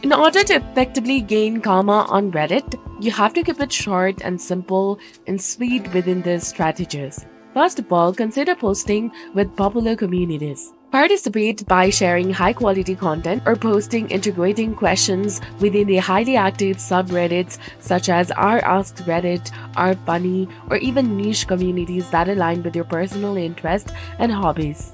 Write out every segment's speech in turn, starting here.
In order to effectively gain karma on Reddit, you have to keep it short and simple and sweet within the strategies. First of all, consider posting with popular communities. Participate by sharing high quality content or posting integrating questions within the highly active subreddits such as r Asked Reddit, r Funny, or even niche communities that align with your personal interests and hobbies.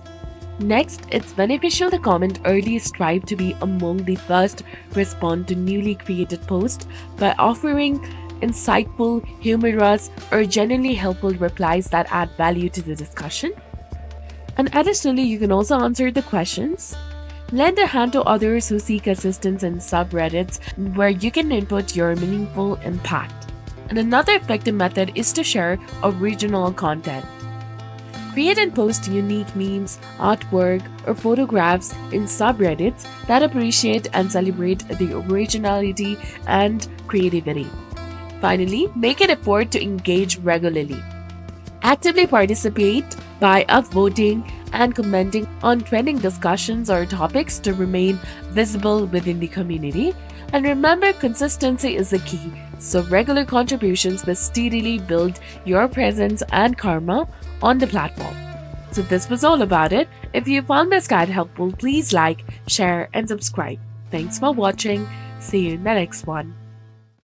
Next, it's beneficial to comment early. Strive to be among the first to respond to newly created posts by offering insightful, humorous, or genuinely helpful replies that add value to the discussion. And additionally, you can also answer the questions. Lend a hand to others who seek assistance in subreddits where you can input your meaningful impact. And another effective method is to share original content. Create and post unique memes, artwork, or photographs in subreddits that appreciate and celebrate the originality and creativity. Finally, make an effort to engage regularly. Actively participate by upvoting and commenting on trending discussions or topics to remain visible within the community. And remember, consistency is the key, so regular contributions will steadily build your presence and karma on the platform. So, this was all about it. If you found this guide helpful, please like, share, and subscribe. Thanks for watching. See you in the next one.